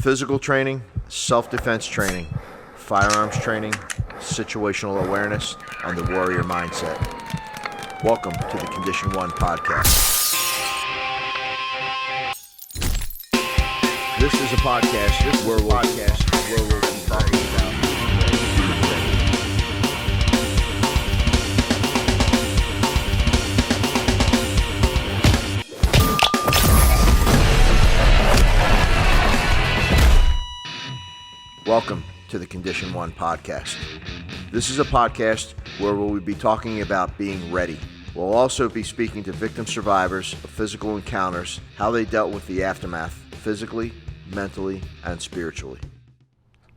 physical training, self-defense training, firearms training, situational awareness, and the warrior mindset. Welcome to the Condition 1 podcast. This is a podcast where we'll be talking about Welcome to the Condition 1 podcast. This is a podcast where we'll be talking about being ready. We'll also be speaking to victim survivors of physical encounters, how they dealt with the aftermath, physically, mentally, and spiritually.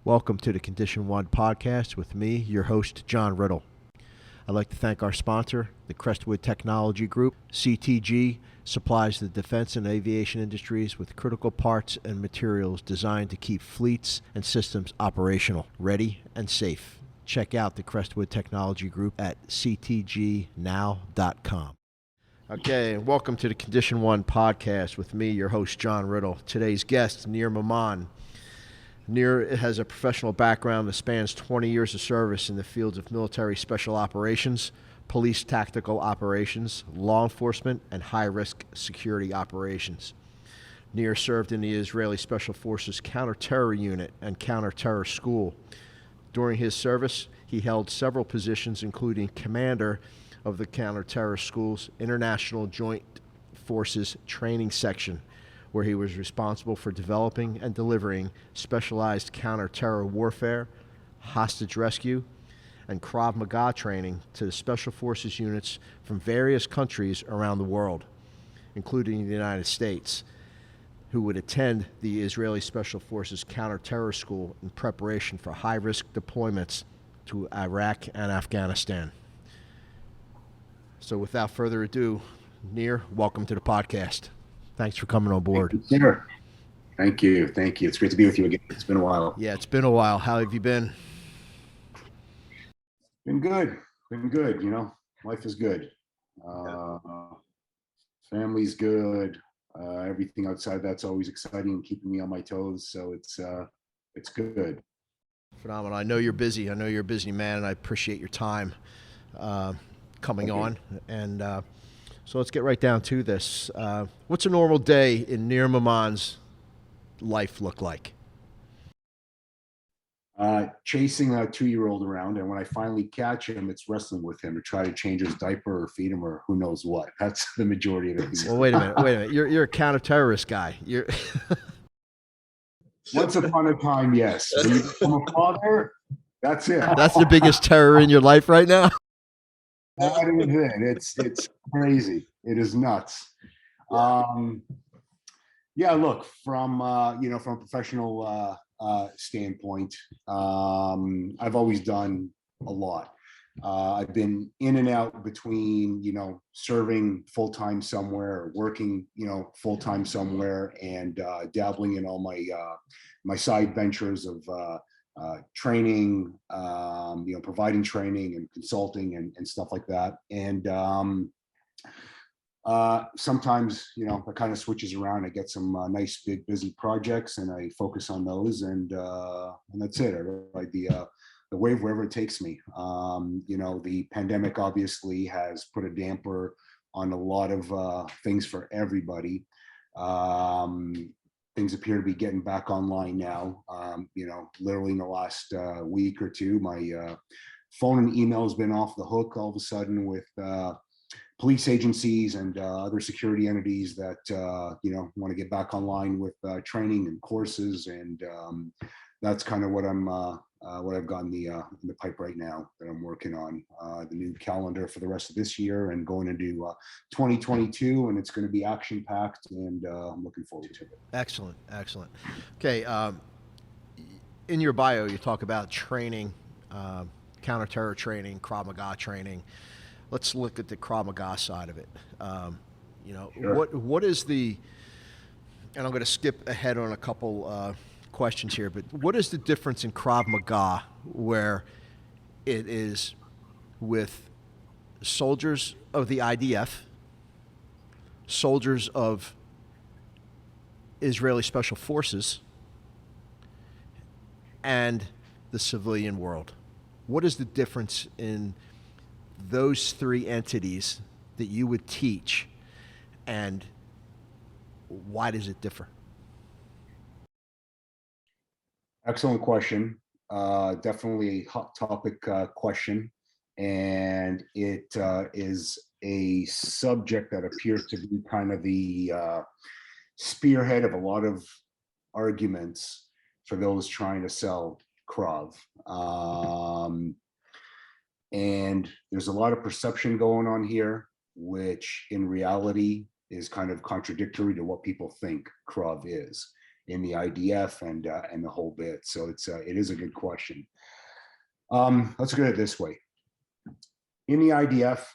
Welcome to the Condition 1 podcast with me, your host, John Riddle. I'd like to thank our sponsor, the Crestwood Technology Group. CTG supplies the defense and aviation industries with critical parts and materials designed to keep fleets and systems operational, ready, and safe. Check out the Crestwood Technology Group at ctgnow.com. Okay, and welcome to the Condition 1 podcast with me, your host, John Riddle. Today's guest, Nir Maman. Nir has a professional background that spans 20 years of service in the fields of military special operations, police tactical operations, law enforcement, and high-risk security operations. Nir served in the Israeli Special Forces Counter-Terror Unit and Counter-Terror School. During his service, he held several positions, including commander of the Counter-Terror School's International Joint Forces Training Section, where he was responsible for developing and delivering specialized counter-terror warfare, hostage rescue, and Krav Maga training to the Special Forces units from various countries around the world, including the United States, who would attend the Israeli Special Forces Counter-Terror School in preparation for high-risk deployments to Iraq and Afghanistan. So without further ado, Nir, welcome to the podcast. Thanks for coming on board. Thank you. It's great to be with you again. It's been a while. Yeah, it's been a while. How have you been? Been good. You know, life is good. Family's good. Everything outside that's always exciting and keeping me on my toes. So it's good. Phenomenal. I know you're busy. I know you're a busy man, and I appreciate your time coming on. And so let's get right down to this. What's a normal day in Nir Maman's life look like? Chasing a 2-year-old around, and when I finally catch him, it's wrestling with him to try to change his diaper or feed him or who knows what. That's the majority of it. Well, wait a minute. You're a counter-terrorist guy. Once upon a time, yes. When you become a father, that's it. That's the biggest terror in your life right now? That is it. It's crazy. It is nuts. Yeah, look, from from a professional standpoint, I've always done a lot. I've been in and out between, serving full-time somewhere, or working, full-time somewhere, and dabbling in all my side ventures of training, providing training and consulting and stuff like that. And sometimes, it kind of switches around. I get some nice, big, busy projects, and I focus on those, and that's it. I ride the wave wherever it takes me. The pandemic obviously has put a damper on a lot of things for everybody. Things appear to be getting back online now. Literally in the last week or two, my phone and email has been off the hook all of a sudden with police agencies and other security entities that want to get back online with training and courses, and that's kind of what I've got in the pipe right now that I'm working on, the new calendar for the rest of this year and going into 2022, and it's going to be action packed, and I'm looking forward to it. Excellent. Okay, in your bio you talk about training, counter-terror training, Krav Maga training. Let's look at the Krav Maga side of it. Sure. What is the, and I'm going to skip ahead on a couple questions here, but what is the difference in Krav Maga where it is with soldiers of the IDF, soldiers of Israeli Special Forces, and the civilian world. What is the difference in those three entities that you would teach, and why does it differ? Excellent question. Definitely a hot topic question. And it is a subject that appears to be kind of the spearhead of a lot of arguments for those trying to sell Krav. And there's a lot of perception going on here, which in reality is kind of contradictory to what people think Krav is in the IDF and the whole bit. So it is a good question. Let's look at it this way. In the IDF,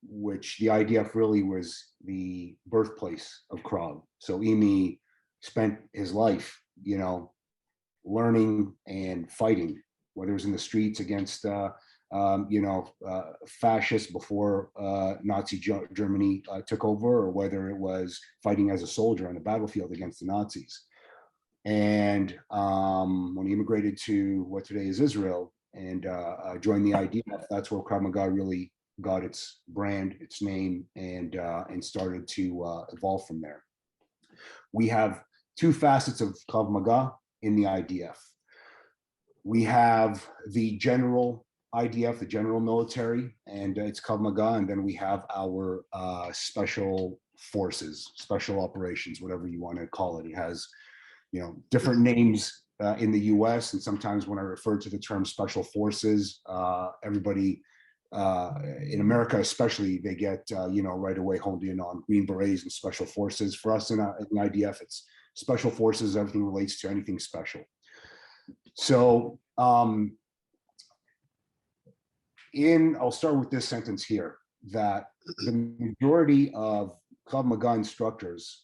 which the IDF really was the birthplace of Krav. So Emi spent his life, learning and fighting, whether it was in the streets against, fascists before Nazi Germany took over, or whether it was fighting as a soldier on the battlefield against the Nazis. And when he immigrated to what today is Israel and joined the IDF, that's where Krav Maga really got its brand, its name, and started to evolve from there. We have two facets of Krav Maga in the IDF. We have the general IDF, the general military, and it's Krav Maga, and then we have our special forces, special operations, whatever you want to call it. It has, different names in the US, and sometimes when I refer to the term special forces, everybody in America especially, they get, right away honed in on Green Berets and special forces. For us in IDF, it's special forces, everything relates to anything special. So I'll start with this sentence here, that the majority of Krav Maga instructors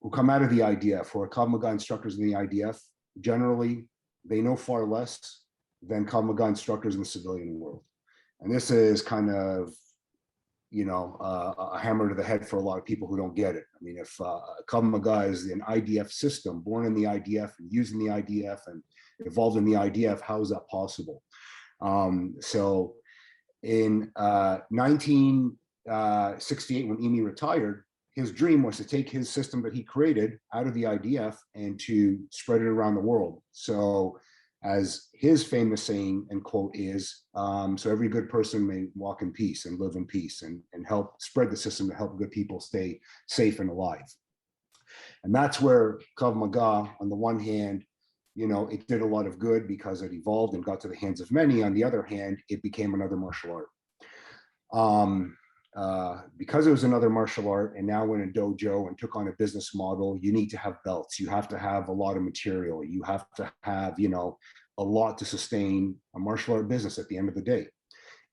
who come out of the IDF, or Krav Maga instructors in the IDF, generally, they know far less than Krav Maga instructors in the civilian world. And this is kind of, a hammer to the head for a lot of people who don't get it. I mean, if Krav Maga is an IDF system, born in the IDF and used in the IDF and evolved in the IDF, how is that possible? So in 1968, when Emi retired, his dream was to take his system that he created out of the IDF and to spread it around the world. So as his famous saying and quote is, so every good person may walk in peace and live in peace, and help spread the system to help good people stay safe and alive. And that's where Krav Maga, on the one hand, it did a lot of good because it evolved and got to the hands of many. On the other hand, it became another martial art. Because it was another martial art, and now in a dojo and took on a business model, you need to have belts. You have to have a lot of material. You have to have, a lot to sustain a martial art business at the end of the day.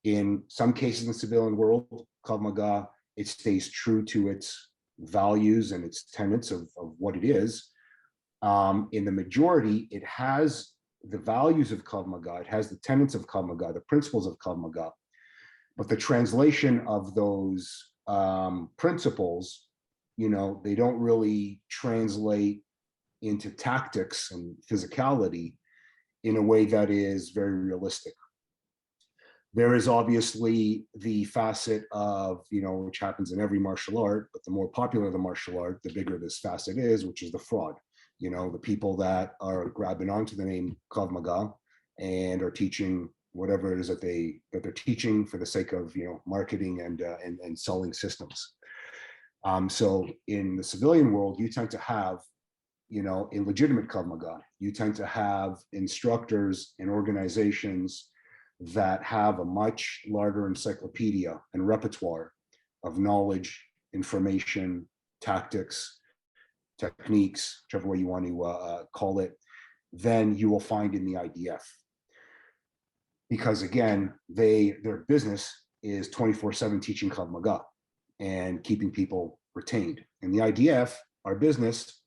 In some cases in the civilian world, Krav Maga, it stays true to its values and its tenets of what it is. In the majority, it has the values of Krav Maga, it has the tenets of Krav Maga, the principles of Krav Maga, but the translation of those principles, they don't really translate into tactics and physicality in a way that is very realistic. There is obviously the facet of, which happens in every martial art, but the more popular the martial art, the bigger this facet is, which is the fraud. The people that are grabbing onto the name Krav Maga and are teaching whatever it is that they're teaching for the sake of marketing and selling systems. So in the civilian world, you tend to have, in legitimate Krav Maga, you tend to have instructors and organizations that have a much larger encyclopedia and repertoire of knowledge, information, tactics, techniques, whichever way you want to call it, than you will find in the IDF. Because again, their business is 24/7 teaching Krav Maga and keeping people retained. In the IDF, our business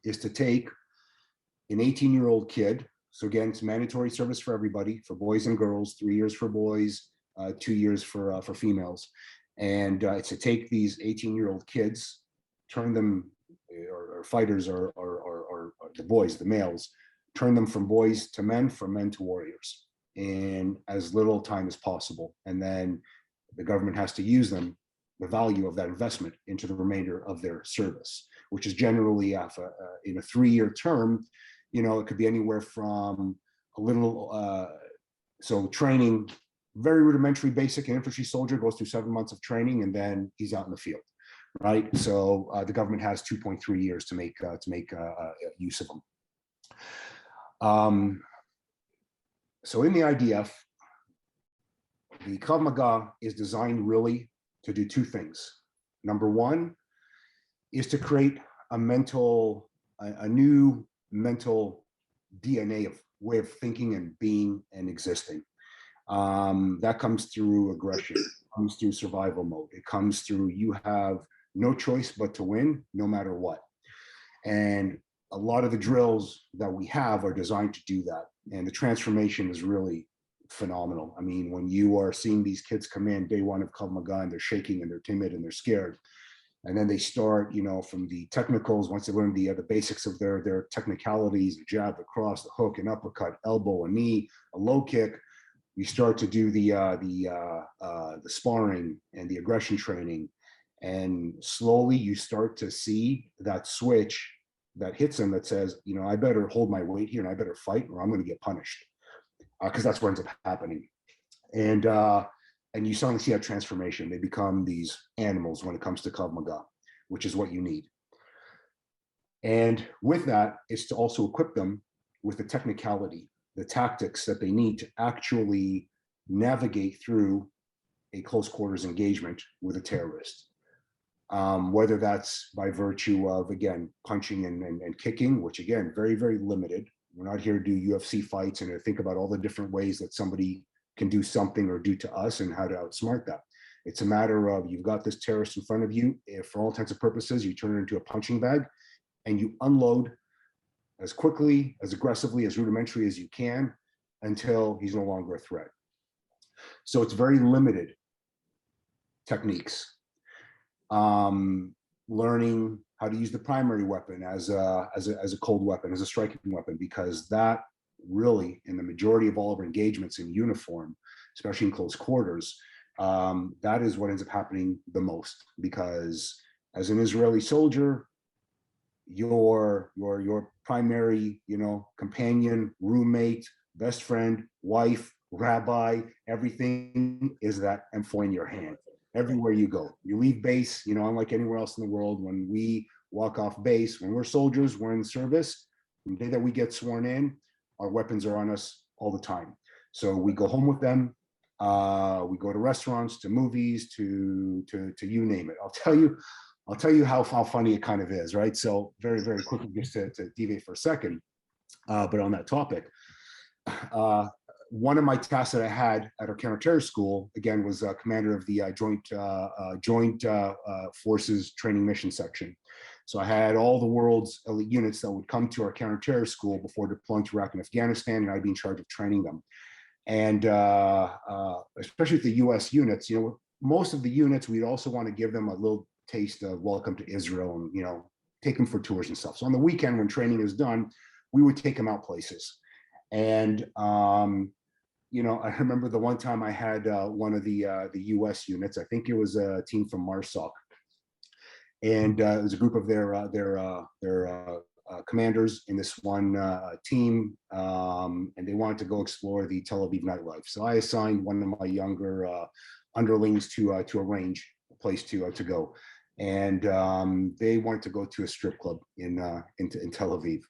is to take an 18-year-old kid. So again, it's mandatory service for everybody, for boys and girls, 3 years for boys, 2 years for females. And it's to take these 18-year-old kids, turn them, or fighters, or the boys, the males, turn them from boys to men, from men to warriors in as little time as possible. And then the government has to use them, the value of that investment, into the remainder of their service, which is generally in a 3-year term. It could be anywhere from a little, so training, very rudimentary, basic, an infantry soldier goes through 7 months of training, and then he's out in the field, right? So the government has 2.3 years to make use of them. So in the IDF, the Krav Maga is designed really to do 2 things. Number one is to create a new mental DNA of way of thinking and being and existing. That comes through aggression, comes through survival mode. It comes through you have no choice but to win no matter what. And a lot of the drills that we have are designed to do that. And the transformation is really phenomenal. I mean, when you are seeing these kids come in day one of Krav Maga and they're shaking and they're timid and they're scared, and then they start, from the technicals, once they learn the basics of their technicalities, the jab, the cross, the hook, an uppercut, elbow, a knee, a low kick, you start to do the sparring and the aggression training, and slowly you start to see that switch that hits them that says, I better hold my weight here and I better fight or I'm going to get punished, because that's what ends up happening. And you suddenly see that transformation. They become these animals when it comes to Krav Maga, which is what you need. And with that is to also equip them with the technicality, the tactics that they need to actually navigate through a close quarters engagement with a terrorist. Whether that's by virtue of, again, punching and kicking, which again, very, very limited. We're not here to do UFC fights and to think about all the different ways that somebody can do something or do to us and how to outsmart that. It's a matter of, you've got this terrorist in front of you. If for all intents and purposes, you turn it into a punching bag and you unload as quickly, as aggressively, as rudimentary as you can until he's no longer a threat. So it's very limited techniques. Learning how to use the primary weapon as a cold weapon, as a striking weapon, because that really, in the majority of all of our engagements in uniform, especially in close quarters, that is what ends up happening the most. Because as an Israeli soldier, your primary, companion, roommate, best friend, wife, rabbi, everything is that M4 in your hand. Everywhere you go, you leave base, unlike anywhere else in the world, when we walk off base, when we're soldiers, we're in service, the day that we get sworn in, our weapons are on us all the time. So we go home with them. We go to restaurants, to movies, to you name it. I'll tell you how funny it kind of is, right? So very, very quickly, just to deviate for a second, but on that topic, one of my tasks that I had at our counter-terror school, again, was commander of the Joint Forces Training Mission Section. So I had all the world's elite units that would come to our counter-terror school before deploying to Iraq and Afghanistan, and I'd be in charge of training them. And especially with the US units, most of the units, we'd also want to give them a little taste of welcome to Israel and, take them for tours and stuff. So on the weekend when training is done, we would take them out places. And, I remember the one time I had one of the US units, I think it was a team from MARSOC. And it was a group of their commanders in this one team, and they wanted to go explore the Tel Aviv nightlife. So I assigned one of my younger underlings to arrange a place to go, and they wanted to go to a strip club in Tel Aviv.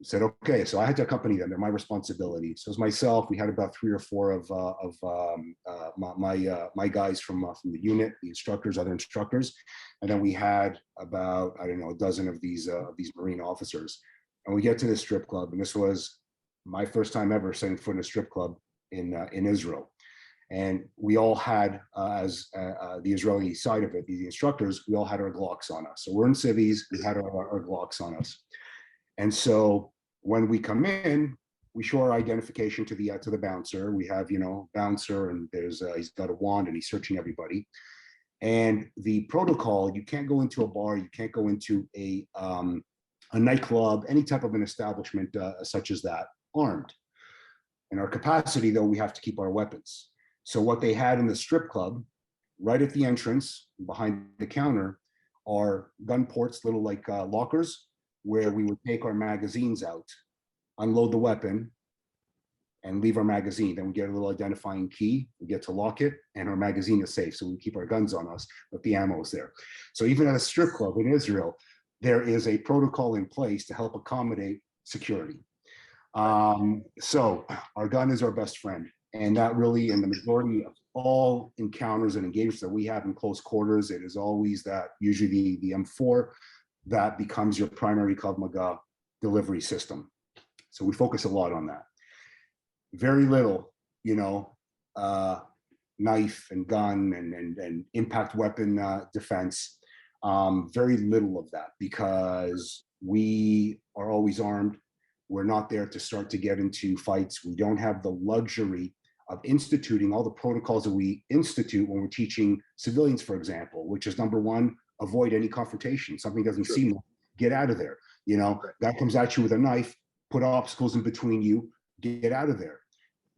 Said okay, so I had to accompany them. They're my responsibility. So it was myself. We had about 3 or 4 of my guys from the unit, the instructors, other instructors, and then we had about, I don't know, a dozen of these Marine officers. And we get to this strip club, and this was my first time ever setting foot in a strip club in Israel. And we all had, as the Israeli side of it, the instructors, we all had our Glocks on us. So we're in civies. We had our Glocks on us. And so when we come in, we show our identification to the bouncer. We have, bouncer, and he's got a wand and he's searching everybody. And the protocol, you can't go into a bar, you can't go into a a nightclub, any type of an establishment such as that, armed. In our capacity, though, we have to keep our weapons. So what they had in the strip club, right at the entrance, behind the counter, are gun ports, little like lockers, where we would take our magazines out, unload the weapon, and leave our magazine. Then we get a little identifying key, we get to lock it, and our magazine is safe. So we keep our guns on us, but the ammo is there. So even at a strip club in Israel, there is a protocol in place to help accommodate security. So our gun is our best friend. And that really, in the majority of all encounters and engagements that we have in close quarters, it is always that, usually the M4, that becomes your primary Krav Maga delivery system. So we focus a lot on that. Very little, knife and gun and impact weapon defense. Very little of that, because we are always armed. We're not there to start to get into fights. We don't have the luxury of instituting all the protocols that we institute when we're teaching civilians, for example, which is number one, avoid any confrontation. Something doesn't seem, get out of there. That comes at you with a knife, put obstacles in between you, get out of there.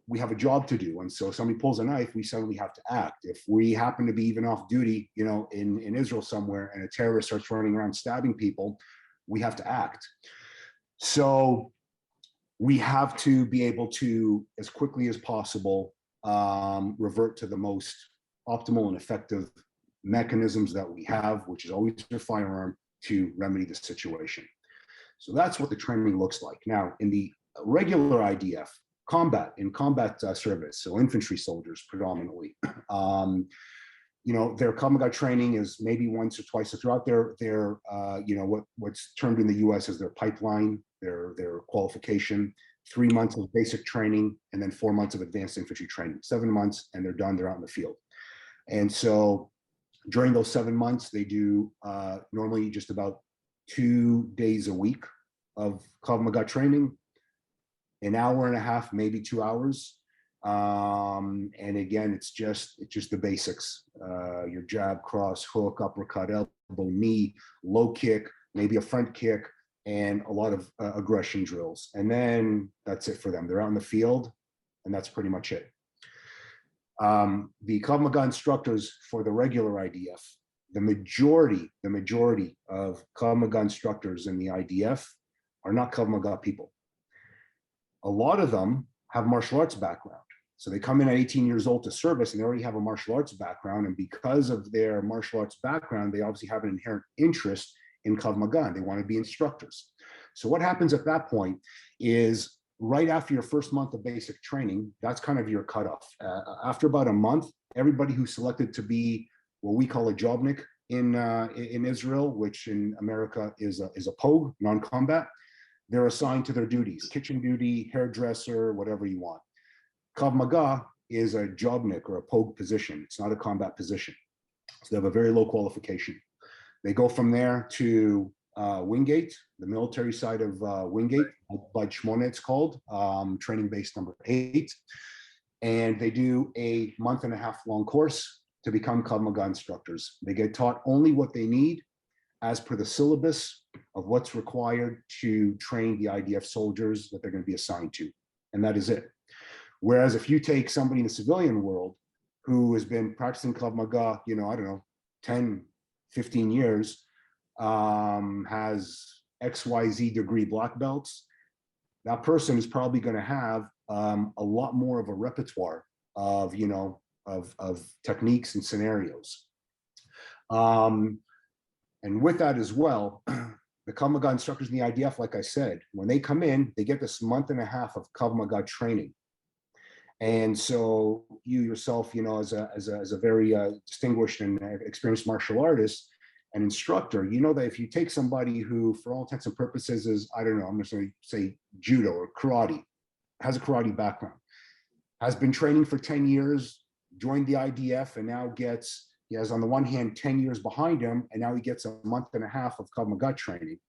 We have a job to do. And so if somebody pulls a knife, we suddenly have to act. If we happen to be even off duty, in Israel somewhere, and a terrorist starts running around stabbing people, we have to act. So we have to be able to, as quickly as possible, revert to the most optimal and effective mechanisms that we have, which is always your firearm, to remedy the situation. So that's what the training looks like. Now, in the regular IDF, combat service, so infantry soldiers predominantly, their Krav Maga training is maybe once or twice throughout their what's termed in the US as their pipeline, their qualification, 3 months of basic training, and then 4 months of advanced infantry training. 7 months, and they're done, they're out in the field. And so during those 7 months, they do normally just about 2 days a week of Krav Maga training, an hour and a half, maybe 2 hours. And again, it's just the basics. Your jab, cross, hook, uppercut, elbow, knee, low kick, maybe a front kick, and a lot of aggression drills. And then that's it for them. They're out in the field, and that's pretty much it. The Krav Maga instructors for the regular IDF, the majority of Krav Maga instructors in the IDF are not Krav Maga people. A lot of them have martial arts background. So they come in at 18 years old to service, and they already have a martial arts background. And because of their martial arts background, they obviously have an inherent interest in Krav Maga, and they want to be instructors. So what happens at that point is, right after your first month of basic training, that's kind of your cutoff. After about a month, everybody who's selected to be what we call a jobnik in Israel, which in America is a POG, non-combat, they're assigned to their duties: kitchen duty, hairdresser, whatever you want. Krav Maga is a jobnik, or a POG position. It's not a combat position. So they have a very low qualification. They go from there to Wingate, the military side of Wingate, Bud Shmona it's called, training base number 8. And they do a month-and-a-half long course to become Krav Maga instructors. They get taught only what they need as per the syllabus of what's required to train the IDF soldiers that they're going to be assigned to. And that is it. Whereas if you take somebody in the civilian world who has been practicing Krav Maga, 10, 15 years, has XYZ degree black belts, that person is probably going to have a lot more of a repertoire of techniques and scenarios. And with that as well, the Krav Maga instructors in the IDF, like I said, when they come in, they get this month-and-a-half of Krav Maga training. And so you yourself, as a very distinguished and experienced martial artist and instructor, you know that if you take somebody who, for all intents and purposes, is, I don't know, I'm just going to say judo or karate, has a karate background, has been training for 10 years, joined the IDF, and now he has, on the one hand, 10 years behind him, and now he gets a month-and-a-half of Krav Maga training.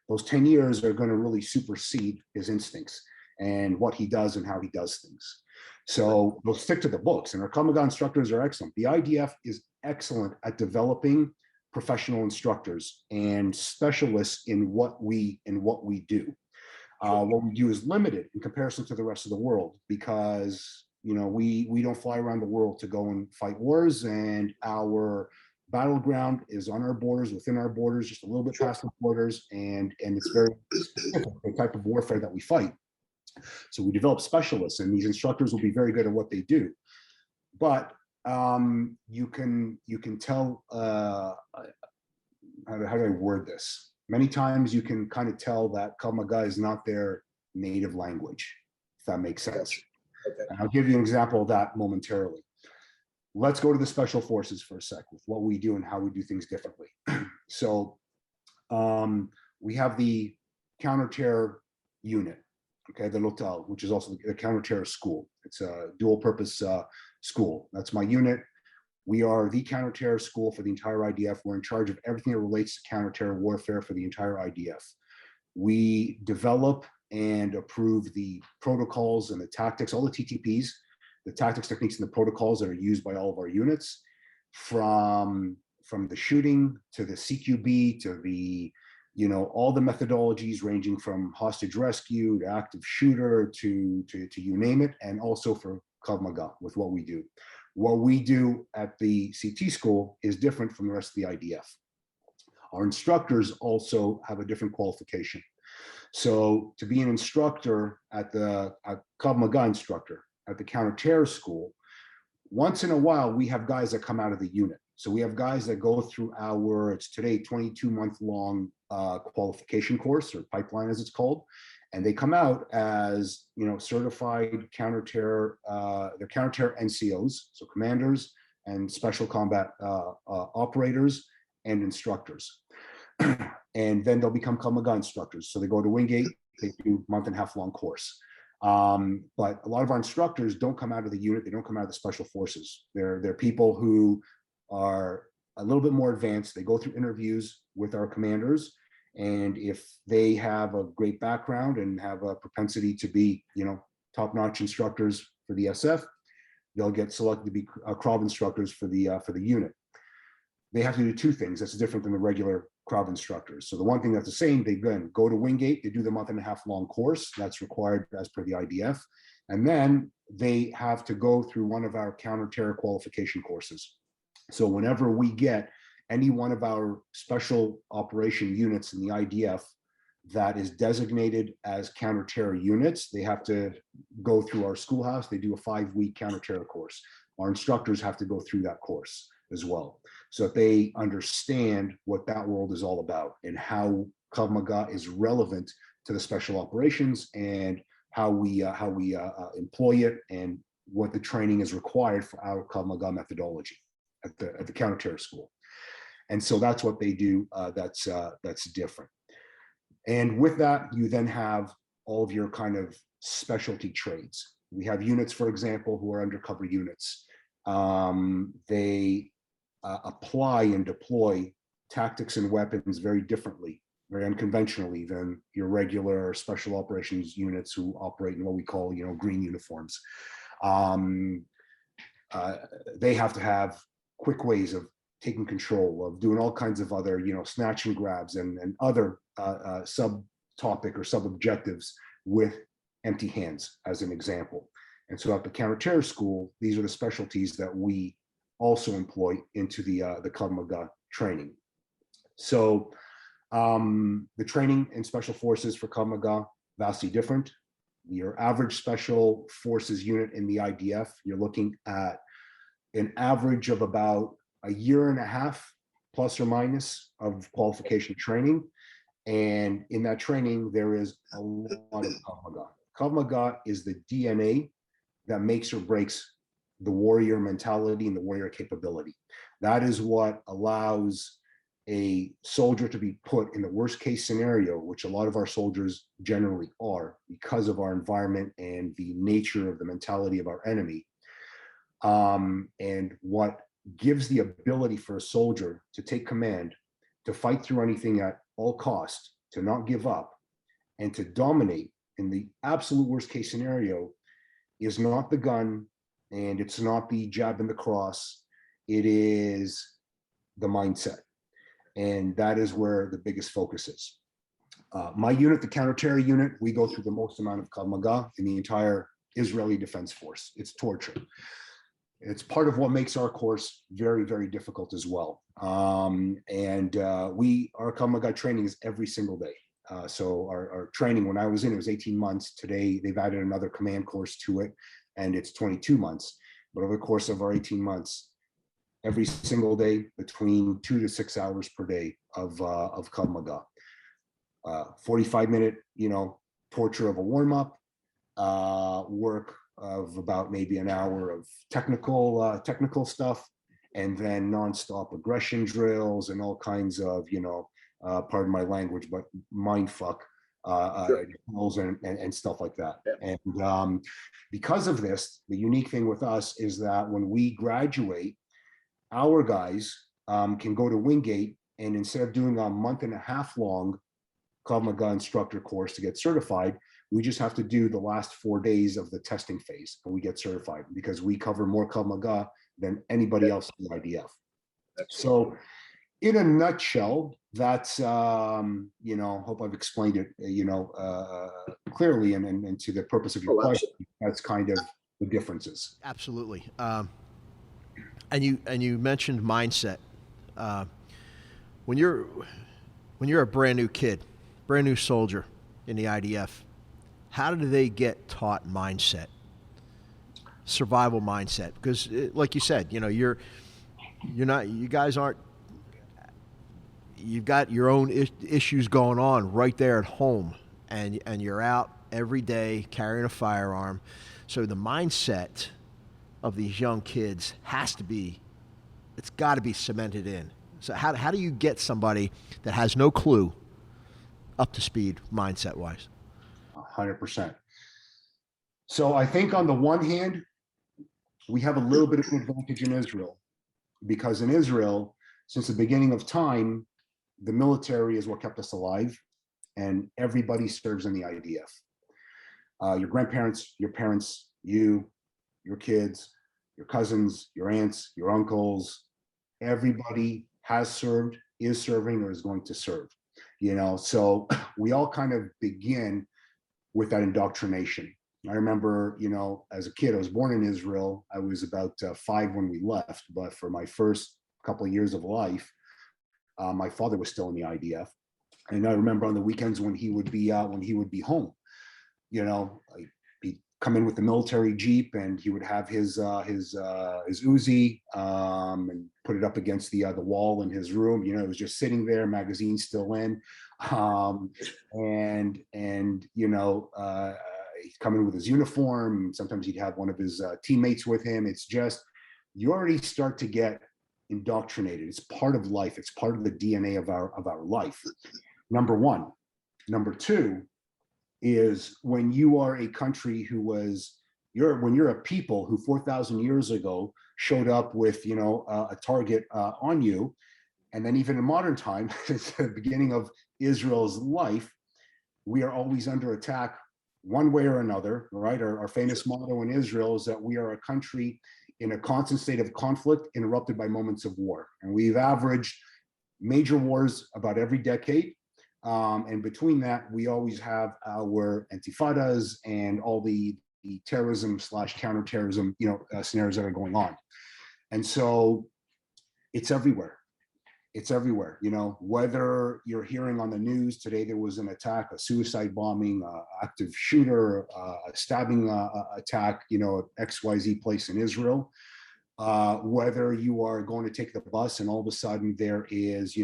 Those 10 years are going to really supersede his instincts and what he does and how he does things. So we'll stick to the books, and our Krav Maga instructors are excellent. The IDF is excellent at developing professional instructors and specialists in what we do. What we do is limited in comparison to the rest of the world because we don't fly around the world to go and fight wars, and our battleground is on our borders, within our borders, just a little bit past the borders, and it's very specific, the type of warfare that we fight. So we develop specialists, and these instructors will be very good at what they do. But you can tell, how do I word this? Many times you can kind of tell that Krav Maga is not their native language, if that makes sense. Okay. And I'll give you an example of that momentarily. Let's go to the special forces for a sec with what we do and how we do things differently. So we have the counter-terror unit, okay, the Lotal, which is also the counter-terror school. It's a dual purpose school. That's my unit. We are the counter-terror school for the entire IDF. We're in charge of everything that relates to counter-terror warfare for the entire IDF. We develop and approve the protocols and the tactics, all the TTPs, the tactics, techniques, and the protocols that are used by all of our units, from the shooting to the CQB to the, all the methodologies ranging from hostage rescue to active shooter to you name it, and also for Krav Maga with what we do. What we do at the CT school is different from the rest of the IDF. Our instructors also have a different qualification. So to be an instructor at Krav Maga instructor at the counter-terror school, once in a while, we have guys that come out of the unit. So we have guys that go through it's today 22-month-long qualification course, or pipeline as it's called. And they come out as, certified counter-terror, they're counter-terror NCOs, so commanders and special combat operators and instructors. And then they'll become Krav Maga instructors. So they go to Wingate, they do month-and-a-half-long course. But a lot of our instructors don't come out of the unit, they don't come out of the special forces. They're people who are a little bit more advanced. They go through interviews with our commanders, and if they have a great background and have a propensity to be, top-notch instructors for the SF, they'll get selected to be Krav instructors for the unit. They have to do two things that's different than the regular Krav instructors. So the one thing that's the same, they then go to Wingate, they do the month-and-a-half-long course that's required as per the IDF, and then they have to go through one of our counter-terror qualification courses. So whenever we get any one of our special operation units in the IDF that is designated as counter-terror units, they have to go through our schoolhouse. They do a 5-week counter-terror course. Our instructors have to go through that course as well, so that they understand what that world is all about and how Krav Maga is relevant to the special operations and how we employ it and what the training is required for our Krav Maga methodology at the counter-terror school. And so that's what they do. That's different. And with that, you then have all of your kind of specialty trades. We have units, for example, who are undercover units. They apply and deploy tactics and weapons very differently, very unconventionally than your regular special operations units who operate in what we call, green uniforms. They have to have quick ways of taking control, of doing all kinds of other, snatch and grabs and other sub-topic or sub-objectives with empty hands, as an example. And so at the counter-terror school, these are the specialties that we also employ into the Krav Maga training. So the training in special forces for Krav Maga, vastly different. Your average special forces unit in the IDF, you're looking at an average of about a year and a half, plus or minus, of qualification training. And in that training, there is a lot of Krav Maga. Krav Maga is the DNA that makes or breaks the warrior mentality and the warrior capability. That is what allows a soldier to be put in the worst case scenario, which a lot of our soldiers generally are because of our environment and the nature of the mentality of our enemy. And what gives the ability for a soldier to take command, to fight through anything at all costs, to not give up, and to dominate in the absolute worst case scenario is not the gun, and it's not the jab and the cross. It is the mindset. And that is where the biggest focus is. My unit, the counter-terror unit, we go through the most amount of Krav Maga in the entire Israeli Defense Force. It's torture. It's part of what makes our course very, very difficult as well. Our Krav Maga training is every single day. So our training, when I was in, it was 18 months. Today, they've added another command course to it, and it's 22 months. But over the course of our 18 months, every single day, between 2 to 6 hours per day of Krav Maga. 45-minute, torture of a warm-up, work of about maybe an hour of technical stuff, and then nonstop aggression drills and all kinds of, pardon my language, but mind fuck drills and stuff like that. Yeah. And because of this, the unique thing with us is that when we graduate, our guys can go to Wingate, and instead of doing a month-and-a-half long Krav Maga instructor course to get certified, we just have to do the last 4 days of the testing phase, and we get certified because we cover more Krav Maga than anybody else in the IDF. So in a nutshell, that's, hope I've explained it, clearly and to the purpose of your question. That's kind of the differences. Absolutely. And you mentioned mindset. When you're a brand new kid, brand new soldier in the IDF, how do they get taught mindset, survival mindset? Because like you said, you're not, you guys aren't, you've got your own issues going on right there at home, and you're out every day carrying a firearm. So the mindset of these young kids it's got to be cemented in. So how do you get somebody that has no clue up to speed mindset wise? 100%. So I think on the one hand, we have a little bit of an advantage in Israel, because in Israel, since the beginning of time, the military is what kept us alive, and everybody serves in the IDF. Your grandparents, your parents, your kids, your cousins, your aunts, your uncles, everybody has served, is serving, or is going to serve. So we all kind of begin with that indoctrination. I remember, as a kid, I was born in Israel. I was about 5 when we left, but for my first couple of years of life, my father was still in the IDF. And I remember on the weekends when he would be home, he'd come in with the military Jeep, and he would have his Uzi and put it up against the wall in his room. It was just sitting there, magazine still in, he'd come in with his uniform. Sometimes he'd have one of his teammates with him. It's just, you already start to get indoctrinated. It's part of life. It's part of the DNA of our life. Number one. Number two is, when you are a country when you're a people who 4,000 years ago showed up with, a target on you, and then even in modern time, it's the beginning of Israel's life, we are always under attack one way or another, right? Our famous motto in Israel is that we are a country in a constant state of conflict, interrupted by moments of war. And we've averaged major wars about every decade. And between that, we always have our intifadas and all the terrorism / counterterrorism, scenarios that are going on. And so it's everywhere. It's everywhere. Whether you're hearing on the news today, there was an attack, a suicide bombing, active shooter, a stabbing attack, at XYZ place in Israel. Whether you are going to take the bus and all of a sudden there is, a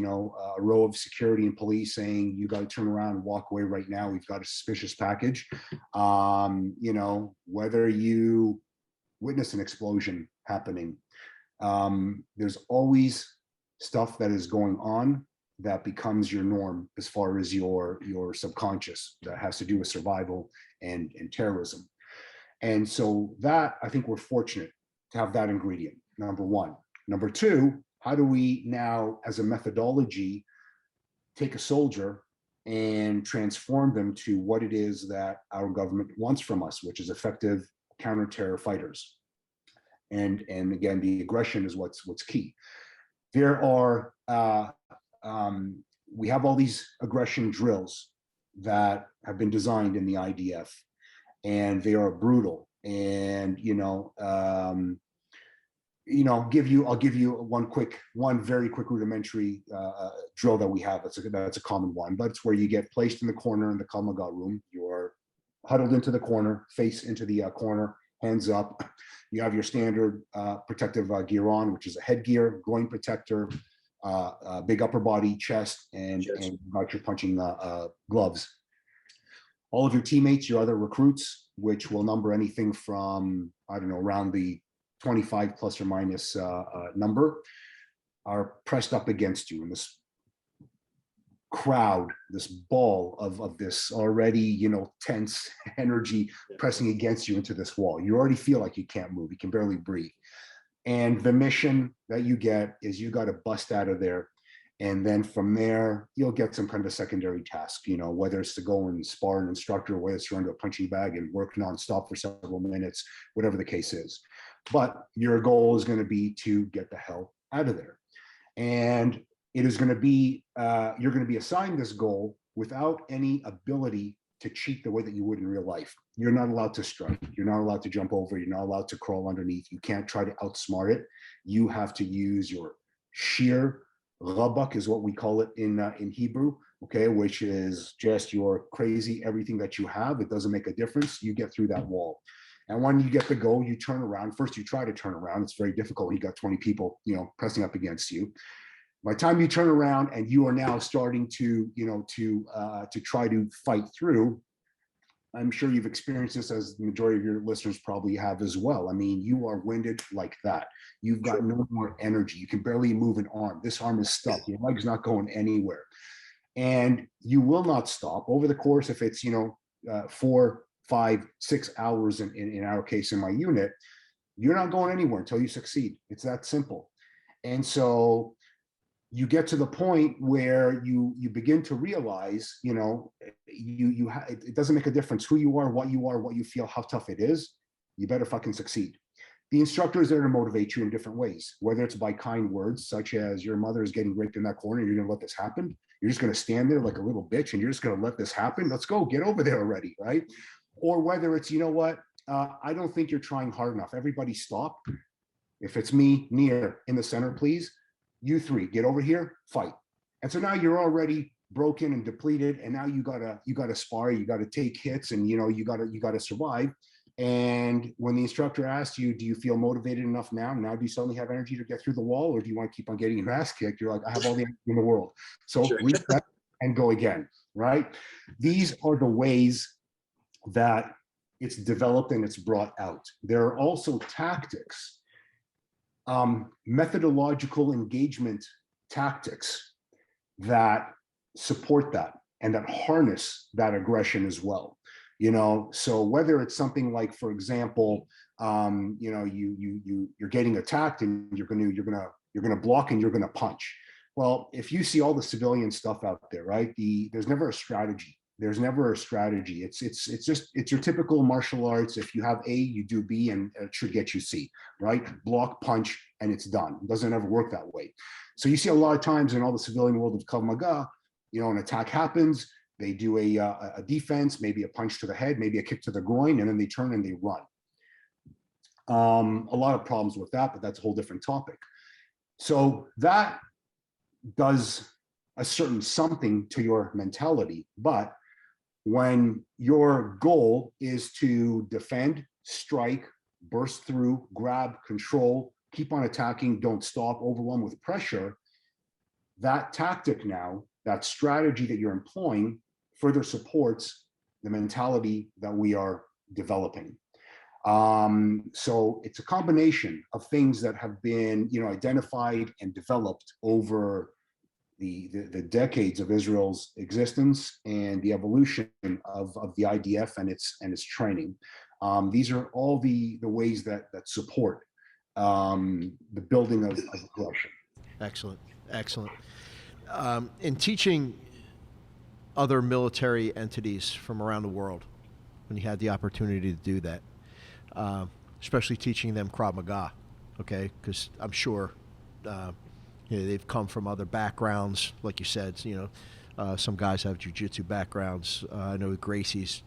row of security and police saying, you got to turn around and walk away right now, we've got a suspicious package. Whether you witness an explosion happening, there's always stuff that is going on that becomes your norm as far as your subconscious, that has to do with survival and terrorism. And so that, I think we're fortunate to have that ingredient, number one. Number two, how do we now, as a methodology, take a soldier and transform them to what it is that our government wants from us, which is effective counter-terror fighters. And again, the aggression is what's key. There are we have all these aggression drills that have been designed in the IDF, and they are brutal. And I'll give you one very quick rudimentary drill that we have. That's a common one, but it's where you get placed in the corner in the Krav Maga room. You're huddled into the corner, face into the corner, hands up. You have your standard protective gear on, which is a headgear, groin protector, big upper body, chest, and you got your punching gloves. All of your teammates, your other recruits, which will number anything from, I don't know, around the 25 plus or minus number, are pressed up against you in this crowd, this ball of this already, tense energy pressing against you into this wall. You already feel like you can't move, you can barely breathe. And the mission that you get is you got to bust out of there. And then from there, you'll get some kind of a secondary task, whether it's to go and spar an instructor, whether it's to run to a punching bag and work nonstop for several minutes, whatever the case is. But your goal is going to be to get the hell out of there. And it is going to be, you're going to be assigned this goal without any ability to cheat the way that you would in real life. You're not allowed to strike. You're not allowed to jump over. You're not allowed to crawl underneath. You can't try to outsmart it. You have to use your sheer rabak, is what we call it in Hebrew, okay, which is just your crazy everything that you have. It doesn't make a difference. You get through that wall. And when you get the goal, you turn around. First, you try to turn around. It's very difficult. You got 20 people, pressing up against you. By the time you turn around and you are now starting to try to fight through, I'm sure you've experienced this, as the majority of your listeners probably have as well. I mean, you are winded like that. You've got no more energy. You can barely move an arm. This arm is stuck. Your leg's not going anywhere. And you will not stop over the course, if it's, 4, 5, 6 hours in our case, in my unit, you're not going anywhere until you succeed. It's that simple. And so you get to the point where you begin to realize, it doesn't make a difference who you are, what you feel, how tough it is. You better fucking succeed. The instructor is there to motivate you in different ways, whether it's by kind words, such as your mother is getting raped in that corner, and you're going to let this happen. You're just going to stand there like a little bitch, and you're just going to let this happen. Let's go, get over there already, right? Or whether it's, I don't think you're trying hard enough. Everybody stop. If it's me, Nier, in the center, please. You three, get over here, fight. And so now you're already broken and depleted, and now you gotta spar, you gotta take hits, and you gotta survive. And when the instructor asks you, do you feel motivated enough now? Now do you suddenly have energy to get through the wall, or do you want to keep on getting your ass kicked? You're like, I have all the energy in the world. So reset and go again, right? These are the ways that it's developed and it's brought out. There are also tactics, methodological engagement tactics that support that and that harness that aggression as well. So whether it's something like, for example, you're getting attacked and you're gonna block and you're gonna punch. Well, if you see all the civilian stuff out there, right? There's never a strategy. There's never a strategy. It's your typical martial arts. If you have A, you do B, and it should get you C, right? Block, punch, and it's done. It doesn't ever work that way. So you see a lot of times in all the civilian world of Krav Maga, an attack happens, they do a defense, maybe a punch to the head, maybe a kick to the groin, and then they turn and they run. A lot of problems with that, but that's a whole different topic. So that does a certain something to your mentality, but when your goal is to defend, strike, burst through, grab, control, keep on attacking, don't stop, overwhelm with pressure, that tactic now, that strategy that you're employing further supports the mentality that we are developing. So it's a combination of things that have been, identified and developed over the decades of Israel's existence and the evolution of the IDF and its training. These are all the ways that support the building of aggression. Excellent. In teaching other military entities from around the world, when you had the opportunity to do that, especially teaching them Krav Maga, okay? Because I'm sure they've come from other backgrounds, like you said. Some guys have jiu-jitsu backgrounds. I know Gracie's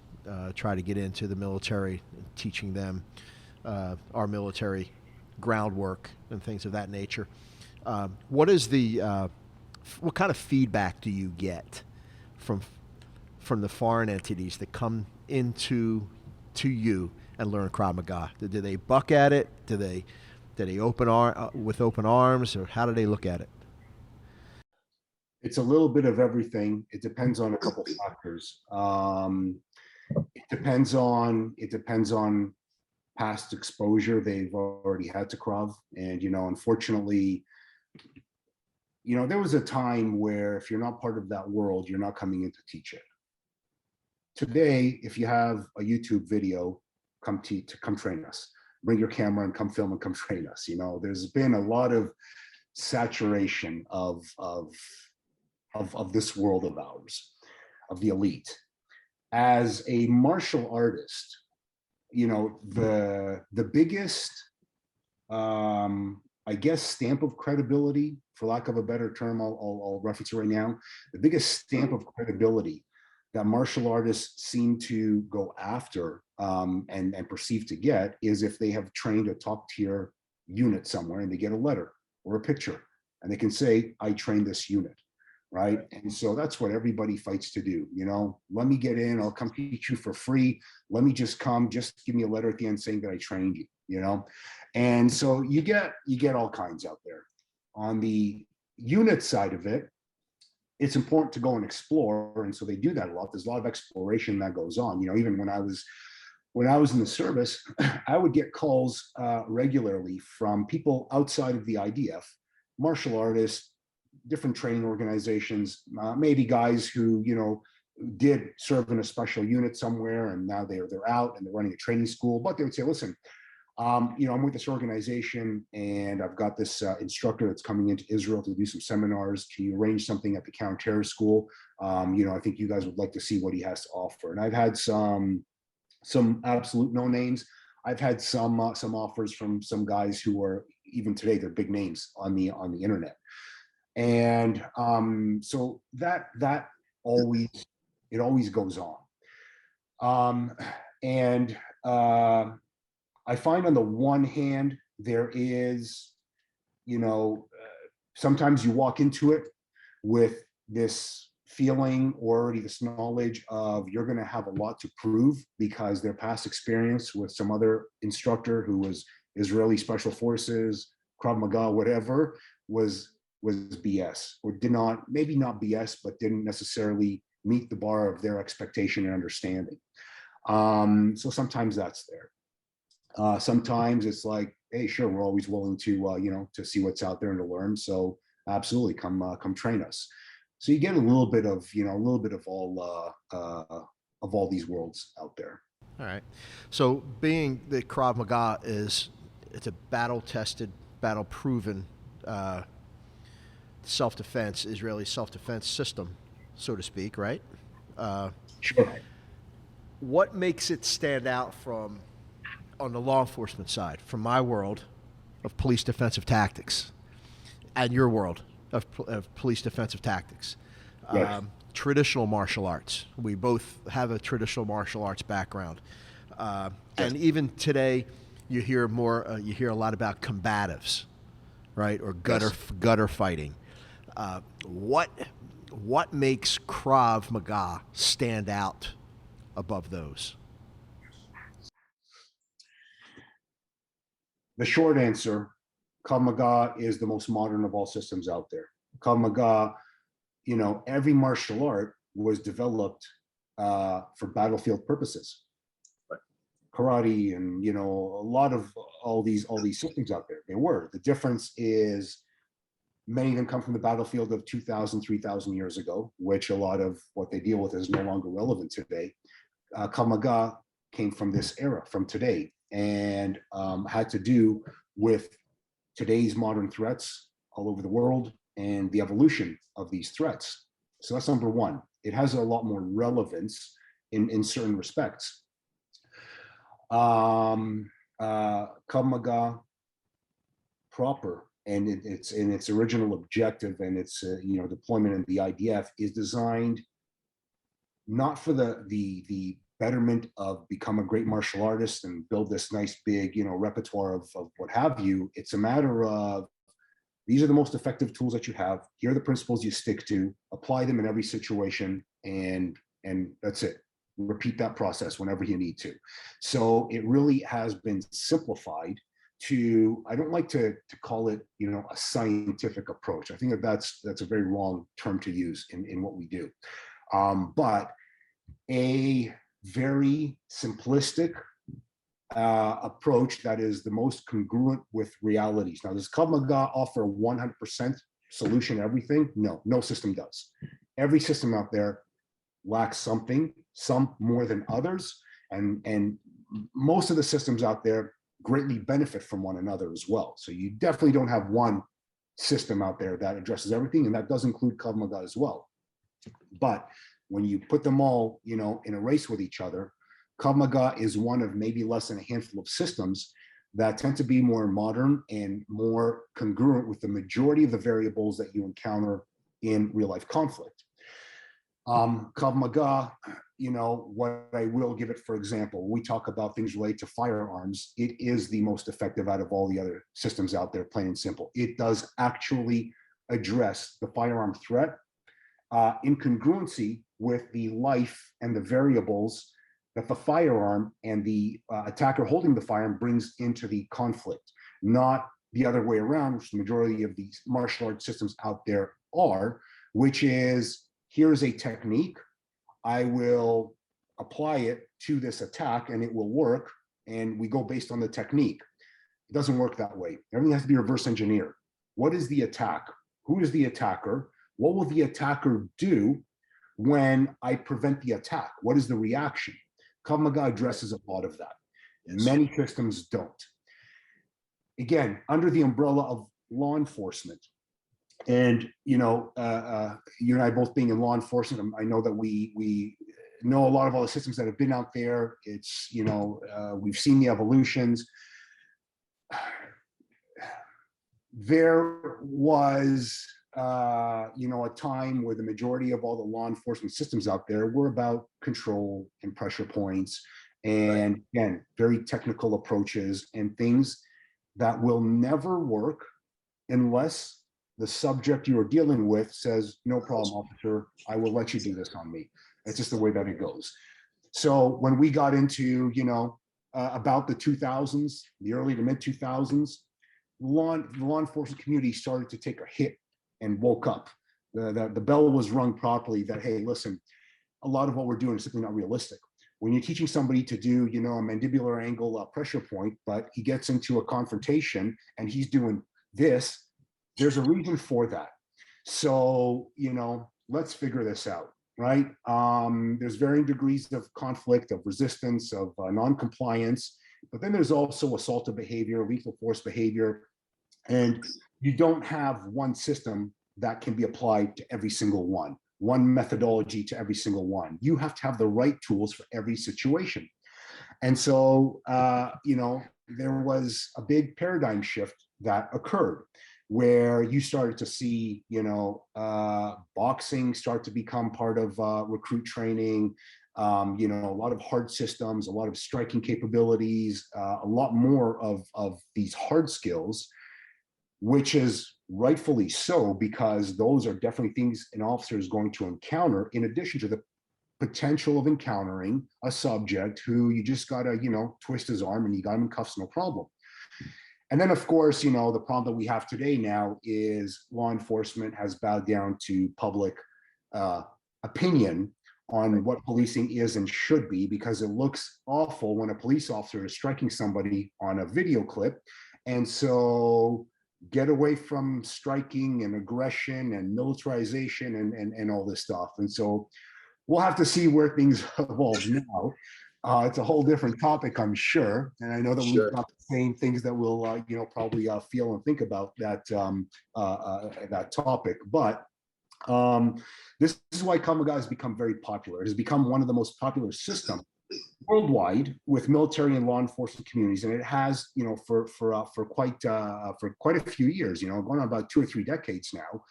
try to get into the military, teaching them our military groundwork and things of that nature. What kind of feedback do you get from the foreign entities that come into you and learn Krav Maga? Do they buck at it? Do they with open arms, or how do they look at it? It's a little bit of everything. It depends on a couple factors. It depends on past exposure they've already had to Krav, and unfortunately, there was a time where if you're not part of that world, you're not coming in to teach it. Today, if you have a YouTube video, come train us. Bring your camera and come film and come train us. There's been a lot of saturation of this world of ours, of the elite. As a martial artist, the biggest, I guess, stamp of credibility, for lack of a better term, I'll reference it right now. The biggest stamp of credibility that martial artists seem to go after and perceive to get is if they have trained a top tier unit somewhere and they get a letter or a picture and they can say, I trained this unit, right? And so that's what everybody fights to do. Let me get in, I'll come teach you for free. Let me just give me a letter at the end saying that I trained you, And so you get all kinds out there. On the unit side of it, it's important to go and explore, and so they do that a lot. There's a lot of exploration that goes on. Even when I was in the service, I would get calls regularly from people outside of the IDF, martial artists, different training organizations, maybe guys who did serve in a special unit somewhere, and now they're out and they're running a training school. But they would say, "Listen, I'm with this organization and I've got this instructor that's coming into Israel to do some seminars. Can you arrange something at the counter-terror school? I think you guys would like to see what he has to offer." And I've had some absolute no names. I've had some offers from some guys who are, even today, they're big names on the internet. And so that always goes on. I find on the one hand, there is, sometimes you walk into it with this feeling or already this knowledge of you're going to have a lot to prove because their past experience with some other instructor who was Israeli Special Forces, Krav Maga, whatever, was BS, or maybe not BS, but didn't necessarily meet the bar of their expectation and understanding. So sometimes that's there. Sometimes it's like, hey, sure, we're always willing to to see what's out there and to learn. So absolutely, come train us. So you get a little bit of all these worlds out there. All right. So being that Krav Maga it's a battle-tested, battle-proven self-defense, Israeli self-defense system, so to speak, right? Sure. What makes it stand out on the law enforcement side, from my world of police defensive tactics and your world of police defensive tactics? Yes. Traditional martial arts. We both have a traditional martial arts background. And even today, you hear a lot about combatives, right? Or gutter fighting. What makes Krav Maga stand out above those? The short answer, Krav Maga is the most modern of all systems out there. Krav Maga, every martial art was developed for battlefield purposes. Karate and a lot of all these systems out there, they were. The difference is many of them come from the battlefield of 2,000, 3,000 years ago, which a lot of what they deal with is no longer relevant today. Krav Maga came from this era, from today, and had to do with today's modern threats all over the world and the evolution of these threats. So that's number one. It has a lot more relevance in certain respects. Krav Maga proper and it's in its original objective and its deployment in the IDF is designed not for the betterment of become a great martial artist and build this nice big repertoire of what have you. It's a matter of, these are the most effective tools that you have. Here are the principles you stick to, apply them in every situation, and that's it. Repeat that process whenever you need to. So it really has been simplified to, I don't like to call it, a scientific approach. I think that's a very wrong term to use in what we do. But a very simplistic approach that is the most congruent with realities. Now, does Krav Maga offer 100% solution to everything? No, no system does. Every system out there lacks something, some more than others, and most of the systems out there greatly benefit from one another as well. So you definitely don't have one system out there that addresses everything, and that does include Krav Maga as well. But when you put them all, in a race with each other, Krav Maga is one of maybe less than a handful of systems that tend to be more modern and more congruent with the majority of the variables that you encounter in real life conflict. Krav Maga, what I will give it, for example, we talk about things related to firearms. It is the most effective out of all the other systems out there, plain and simple. It does actually address the firearm threat in congruency with the life and the variables that the firearm and the attacker holding the firearm brings into the conflict, not the other way around, which the majority of these martial arts systems out there are, which is, here's a technique, I will apply it to this attack and it will work, and we go based on the technique. It doesn't work that way. Everything has to be reverse engineered. What is the attack? Who is the attacker? What will the attacker do when I prevent the attack? What is the reaction? Krav Maga addresses a lot of that. Yes. Many systems don't. Again, under the umbrella of law enforcement, and you and I both being in law enforcement, I know that we know a lot of all the systems that have been out there. It's we've seen the evolutions. There was a time where the majority of all the law enforcement systems out there were about control and pressure points, and again, very technical approaches and things that will never work unless the subject you are dealing with says, no problem, officer, I will let you do this on me. It's just the way that it goes. So when we got into, about the 2000s, the early to mid 2000s, the law enforcement community started to take a hit and woke up. The bell was rung properly that, hey, listen, a lot of what we're doing is simply not realistic. When you're teaching somebody to do, a mandibular angle pressure point, but he gets into a confrontation and he's doing this, there's a reason for that. So, let's figure this out, right? There's varying degrees of conflict, of resistance, of non-compliance, but then there's also assaultive behavior, lethal force behavior, and you don't have one system that can be applied to every single one methodology to every single one. You have to have the right tools for every situation. And so, there was a big paradigm shift that occurred where you started to see, boxing start to become part of recruit training, a lot of hard systems, a lot of striking capabilities, a lot more of these hard skills, which is rightfully so, because those are definitely things an officer is going to encounter, in addition to the potential of encountering a subject who you just gotta, twist his arm and you got him in cuffs, no problem. And then, of course, the problem that we have today now is law enforcement has bowed down to public opinion on what policing is and should be, because it looks awful when a police officer is striking somebody on a video clip. And so get away from striking and aggression and militarization and all this stuff. And so we'll have to see where things evolve now. It's a whole different topic, I'm sure. And I know that we've got the same things that we'll, probably feel and think about that that topic. But this is why Krav Maga has become very popular. It has become one of the most popular systems worldwide with military and law enforcement communities, and it has, for quite a few years, going on about 2 or 3 decades now,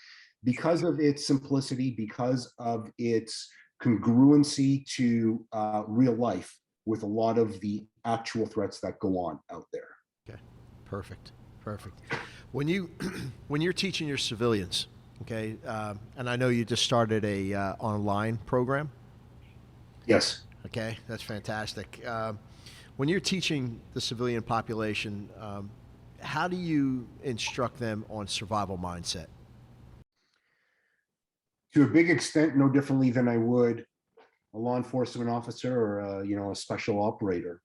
because of its simplicity, because of its congruency to real life with a lot of the actual threats that go on out there. Okay, perfect. When you when you're teaching your civilians, okay, and I know you just started a online program. Yes. Okay, that's fantastic. When you're teaching the civilian population, how do you instruct them on survival mindset? To a big extent, no differently than I would a law enforcement officer or a special operator.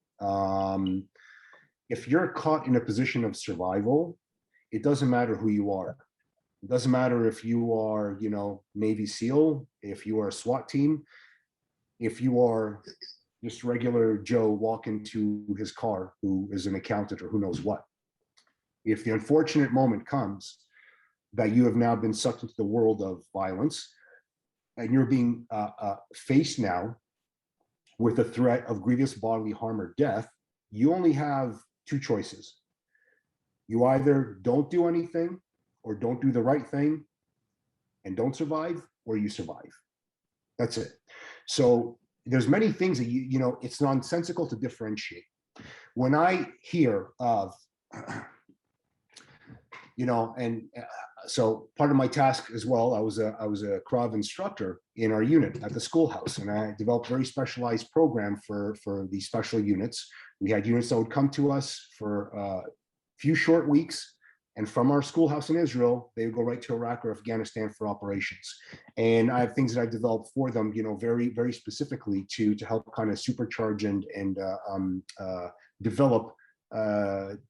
If you're caught in a position of survival, it doesn't matter who you are. It doesn't matter if you are, Navy SEAL, if you are a SWAT team, if you are just regular Joe walking to his car who is an accountant or who knows what. If the unfortunate moment comes that you have now been sucked into the world of violence and you're being faced now with the threat of grievous bodily harm or death, you only have 2 choices. You either don't do anything or don't do the right thing and don't survive, or you survive. That's it. So there's many things that it's nonsensical to differentiate. When I hear of, so part of my task as well, I was a Krav instructor in our unit at the schoolhouse, and I developed a very specialized program for these special units. We had units that would come to us for a few short weeks, and from our schoolhouse in Israel, they would go right to Iraq or Afghanistan for operations. And I have things that I've developed for them, very, very specifically to help kind of supercharge and develop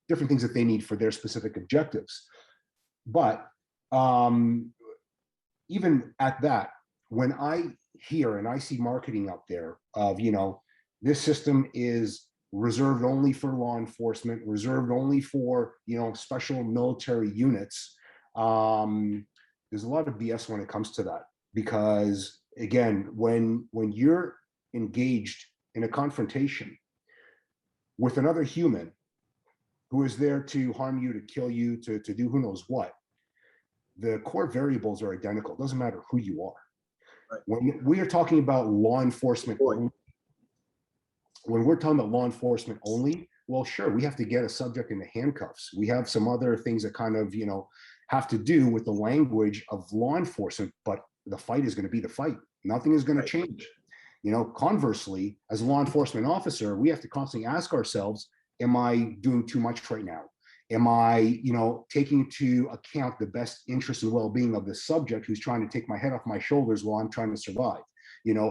different things that they need for their specific objectives. But even at that, when I hear and I see marketing out there of, this system is reserved only for law enforcement, reserved only for, special military units, there's a lot of BS when it comes to that. Because again, when you're engaged in a confrontation with another human who is there to harm you, to kill you, to do who knows what, the core variables are identical. It doesn't matter who you are. Right. When we are talking about law enforcement only, well, sure, we have to get a subject into handcuffs. We have some other things that kind of, have to do with the language of law enforcement, but the fight is going to be the fight. Nothing is going to change. Conversely, as a law enforcement officer, we have to constantly ask ourselves, am I doing too much right now? Am I, taking into account the best interest and well-being of the subject who's trying to take my head off my shoulders while I'm trying to survive?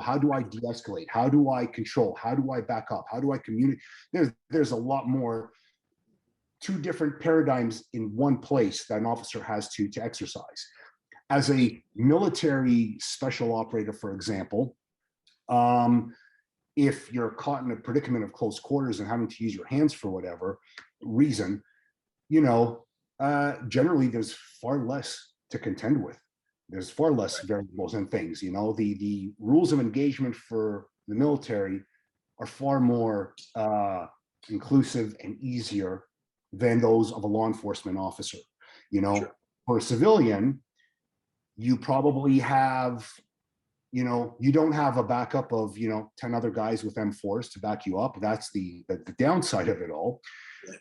How do I de-escalate? How do I control? How do I back up? How do I communicate? There's a lot more, 2 different paradigms in one place that an officer has to exercise. As a military special operator, for example, if you're caught in a predicament of close quarters and having to use your hands for whatever reason, generally there's far less to contend with. There's far less variables and things. The rules of engagement for the military are far more inclusive and easier than those of a law enforcement officer. Sure. For a civilian, you probably have, you don't have a backup of 10 other guys with M4s to back you up. That's the downside of it all.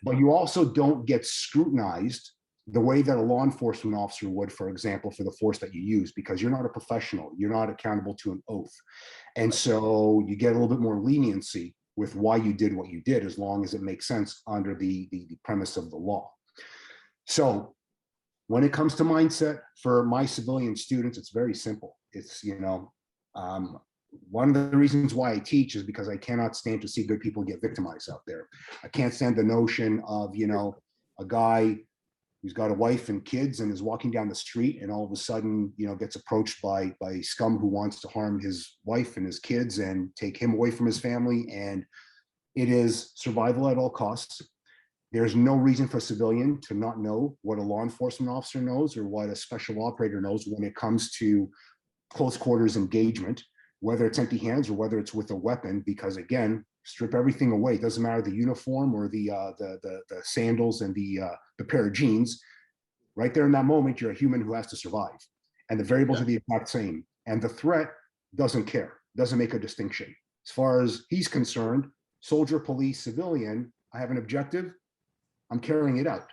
But you also don't get scrutinized the way that a law enforcement officer would, for example, for the force that you use, because you're not a professional, you're not accountable to an oath. And so you get a little bit more leniency with why you did what you did, as long as it makes sense under the premise of the law. So when it comes to mindset for my civilian students, it's very simple. It's, one of the reasons why I teach is because I cannot stand to see good people get victimized out there. I can't stand the notion of, a guy who's got a wife and kids and is walking down the street and all of a sudden, gets approached by scum who wants to harm his wife and his kids and take him away from his family. And it is survival at all costs. There's no reason for a civilian to not know what a law enforcement officer knows or what a special operator knows when it comes to close quarters engagement, whether it's empty hands or whether it's with a weapon, because again, strip everything away. It doesn't matter the uniform or the sandals and the pair of jeans. Right there in that moment, you're a human who has to survive, and the variables are the exact same. And the threat doesn't care, doesn't make a distinction. As far as he's concerned, soldier, police, civilian, I have an objective, I'm carrying it out.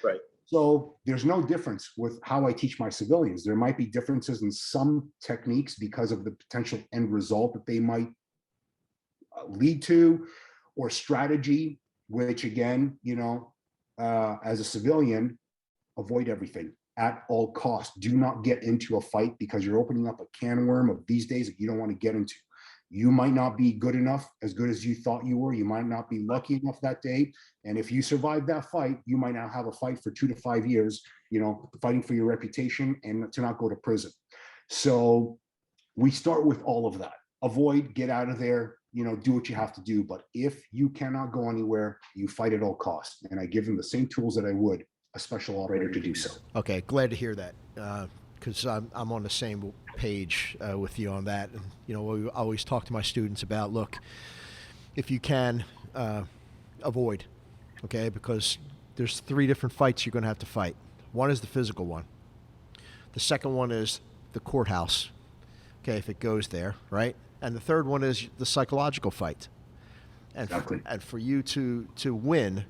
Right. So there's no difference with how I teach my civilians. There might be differences in some techniques because of the potential end result that they might lead to, or strategy, which again, as a civilian, avoid everything at all costs. Do not get into a fight, because you're opening up a can worm of these days that you don't want to get into. You might not be good enough, as good as you thought you were. You might not be lucky enough that day. And if you survive that fight, you might now have a fight for 2 to 5 years, fighting for your reputation and to not go to prison. So we start with all of that. Avoid, get out of there, do what you have to do. But if you cannot go anywhere, you fight at all costs. And I give them the same tools that I would a special operator to do so. Okay, glad to hear that, because I'm on the same page with you on that. And we always talk to my students about, look, if you can, avoid, okay, because there's 3 different fights you're going to have to fight. One is the physical one. The second one is the courthouse, okay, if it goes there, right? And the third one is the psychological fight. And Exactly. And for you to win,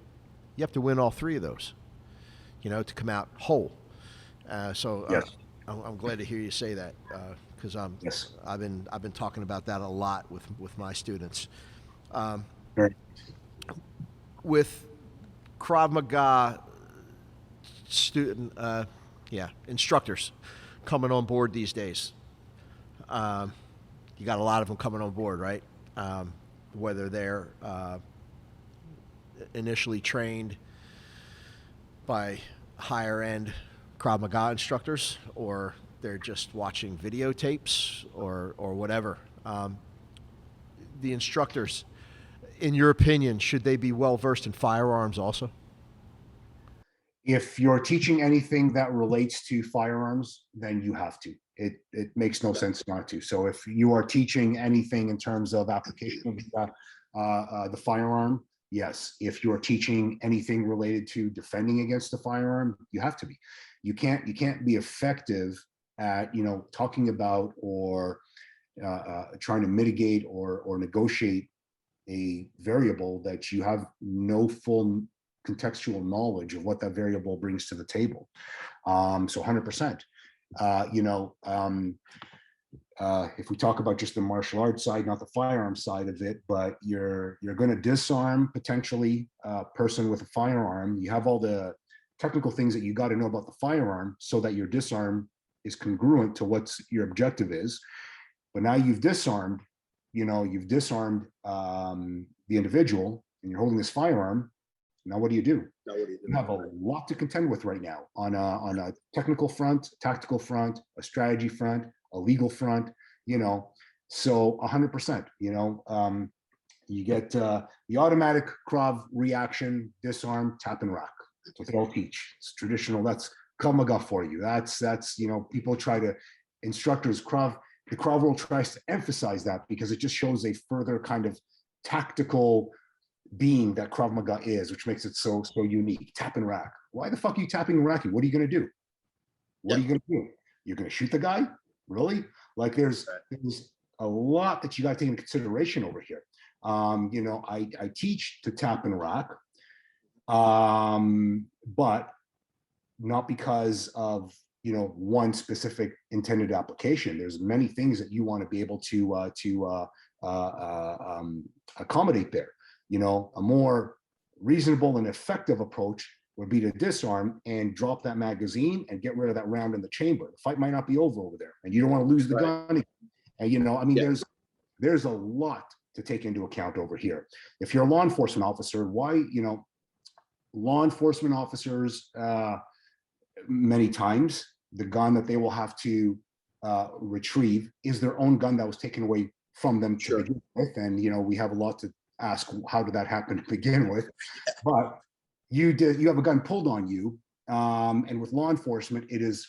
you have to win all 3 of those, to come out whole. So Yes. I'm glad to hear you say that, because Yes. I've been talking about that a lot with my students. Right. With Krav Maga instructors coming on board these days. You got a lot of them coming on board, right? Whether they're initially trained by higher end Krav Maga instructors, or they're just watching videotapes or whatever. The instructors, in your opinion, should they be well versed in firearms also? If you're teaching anything that relates to firearms, then you have to. It makes no sense not to. So if you are teaching anything in terms of application of the firearm, yes. If you're teaching anything related to defending against the firearm, you have to be. You can't be effective at talking about or trying to mitigate or negotiate a variable that you have no full contextual knowledge of what that variable brings to the table. So 100%. If we talk about just the martial arts side, not the firearm side of it, but you're going to disarm potentially a person with a firearm. You have all the technical things that you got to know about the firearm so that your disarm is congruent to what your objective is. But now you've disarmed, the individual, and you're holding this firearm. Now what do you do? You have a lot to contend with right now on a technical front, tactical front, a strategy front, a legal front. So 100%. You get the automatic Krav reaction, disarm, tap and rack. That's what they all teach. It's traditional. That's Krav Maga for you. That's people try to, instructors, the Krav world tries to emphasize that because it just shows a further kind of tactical being that Krav Maga is, which makes it so unique. Tap and rack. Why the fuck are you tapping and racking? What are you going to do? What are you going to do? You're going to shoot the guy? Really? Like there's a lot that you got to take into consideration over here. I teach to tap and rack, but not because of one specific intended application. There's many things that you want to be able to accommodate there. A more reasonable and effective approach would be to disarm and drop that magazine and get rid of that round in the chamber. The fight might not be over there, and you don't want to lose the gun. And there's a lot to take into account over here. If you're a law enforcement officer, law enforcement officers, many times the gun that they will have to retrieve is their own gun that was taken away from them to begin with. And we have a lot to ask, how did that happen to begin with? But you have a gun pulled on you, and with law enforcement, it is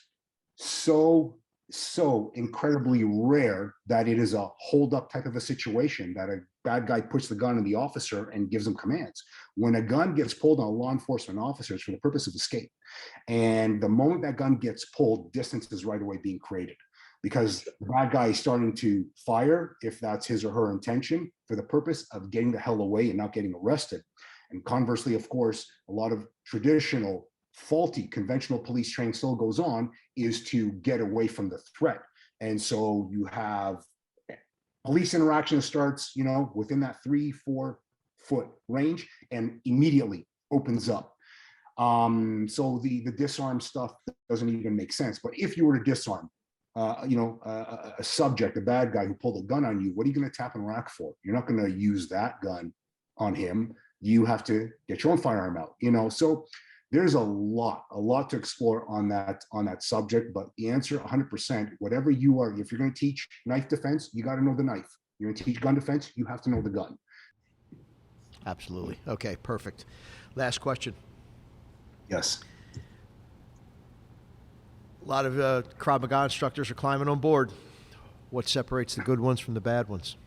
so so incredibly rare that it is a hold up type of a situation that a bad guy puts the gun on the officer and gives him commands. When a gun gets pulled on a law enforcement officer, it's for the purpose of escape. And the moment that gun gets pulled, distance is right away being created because the bad guy is starting to fire, if that's his or her intention, for the purpose of getting the hell away and not getting arrested. And conversely, of course, a lot of traditional, faulty, conventional police training still goes on, is to get away from the threat. And so you have police interaction starts, within that 3-4 foot range and immediately opens up. So the disarm stuff doesn't even make sense. But if you were to disarm, a subject, a bad guy who pulled a gun on you, what are you going to tap and rack for? You're not going to use that gun on him. You have to get your own firearm out, So there's a lot to explore on that subject. But the answer, 100%, whatever you are, if you're going to teach knife defense, you got to know the knife. You're going to teach gun defense, you have to know the gun. Absolutely. Okay, perfect. Last question. Yes. A lot of Krav Maga instructors are climbing on board. What separates the good ones from the bad ones?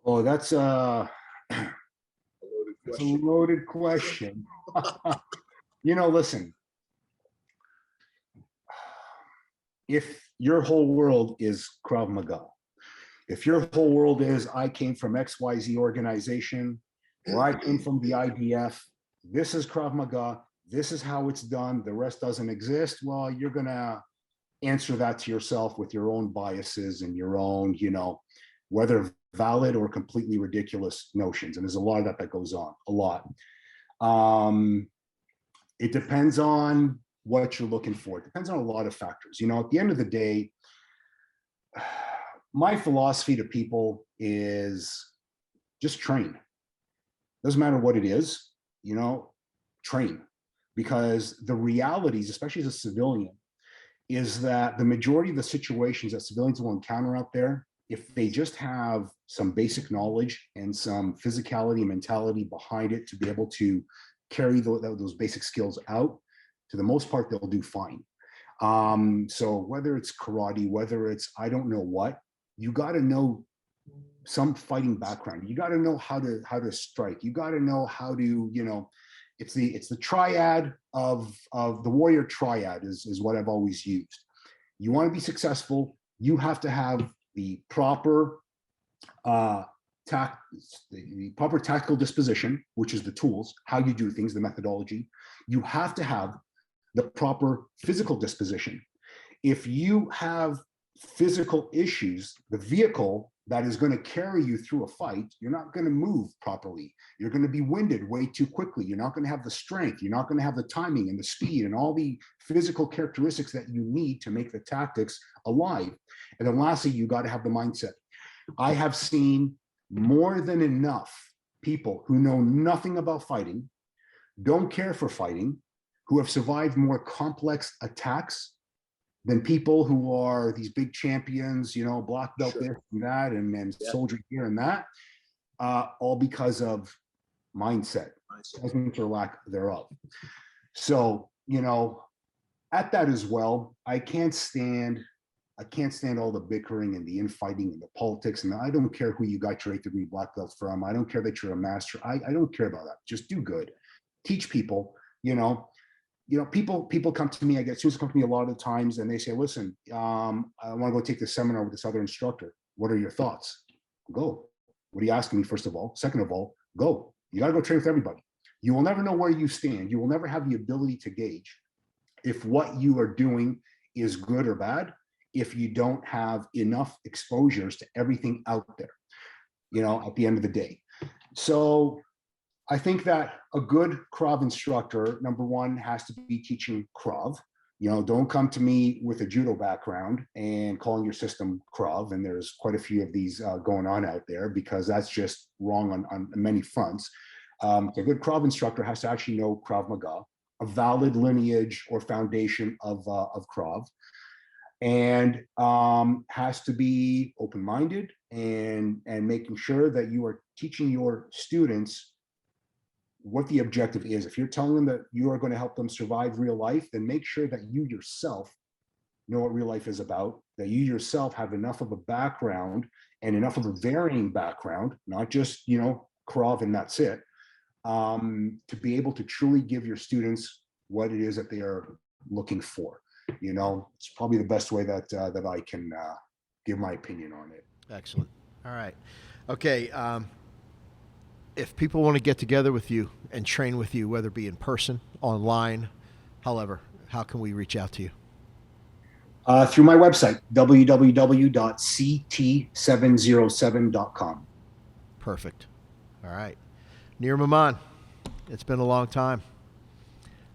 Oh, that's a loaded question. Listen, if your whole world is Krav Maga, if your whole world is, I came from XYZ organization, or I came from the IDF, this is Krav Maga, this is how it's done, the rest doesn't exist, well, you're going to answer that to yourself with your own biases and your own, whether valid or completely ridiculous notions. And there's a lot of that goes on, a lot. It depends on what you're looking for. It depends on a lot of factors. At the end of the day, my philosophy to people is just train. Doesn't matter what it is, train. Because the realities, especially as a civilian, is that the majority of the situations that civilians will encounter out there, if they just have some basic knowledge and some physicality and mentality behind it to be able to carry those basic skills out, to the most part, they'll do fine. So whether it's karate, whether it's I don't know what, you got to know some fighting background. You got to know how to strike. You got to know how to, it's the triad of the warrior triad is what I've always used. You want to be successful, you have to have the proper proper tactical disposition, which is the tools, how you do things, the methodology. You have to have the proper physical disposition. If you have physical issues, the vehicle that is going to carry you through a fight, you're not going to move properly. You're going to be winded way too quickly. You're not going to have the strength. You're not going to have the timing and the speed and all the physical characteristics that you need to make the tactics alive. And then lastly, you got to have the mindset. I have seen more than enough people who know nothing about fighting, don't care for fighting, who have survived more complex attacks than people who are these big champions, black belt this and that, and soldier here and that, all because of mindset, or lack thereof. So, at that as well, I can't stand all the bickering and the infighting and the politics. And I don't care who you got your 8th degree black belt from. I don't care that you're a master. I don't care about that. Just do good. Teach people, people come to me, I get students come to me a lot of the times and they say, listen, I want to go take this seminar with this other instructor. What are your thoughts? Go. What are you asking me, first of all? Second of all, go. You got to go train with everybody. You will never know where you stand. You will never have the ability to gauge if what you are doing is good or bad, if you don't have enough exposures to everything out there, at the end of the day. So I think that a good Krav instructor, number one, has to be teaching Krav. Don't come to me with a judo background and calling your system Krav. And there's quite a few of these going on out there, because that's just wrong on many fronts. A good Krav instructor has to actually know Krav Maga, a valid lineage or foundation of Krav, and has to be open-minded and making sure that you are teaching your students what the objective is. If you're telling them that you are going to help them survive real life, then make sure that you yourself know what real life is about, that you yourself have enough of a background and enough of a varying background, not just, Krav and that's it, to be able to truly give your students what it is that they are looking for. It's probably the best way that I can give my opinion on it. Excellent. All right. Okay. If people want to get together with you and train with you, whether it be in person, online, however, how can we reach out to you? Through my website, www.ct707.com. Perfect. All right. Nir Maman, it's been a long time.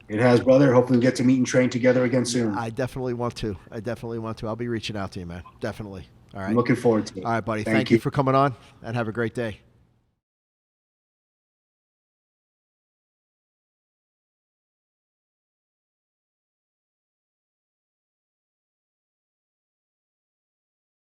It has, brother. Hopefully we get to meet and train together again soon. I definitely want to. I'll be reaching out to you, man. Definitely. All right. I'm looking forward to it. All right, buddy. Thank you for coming on, and have a great day.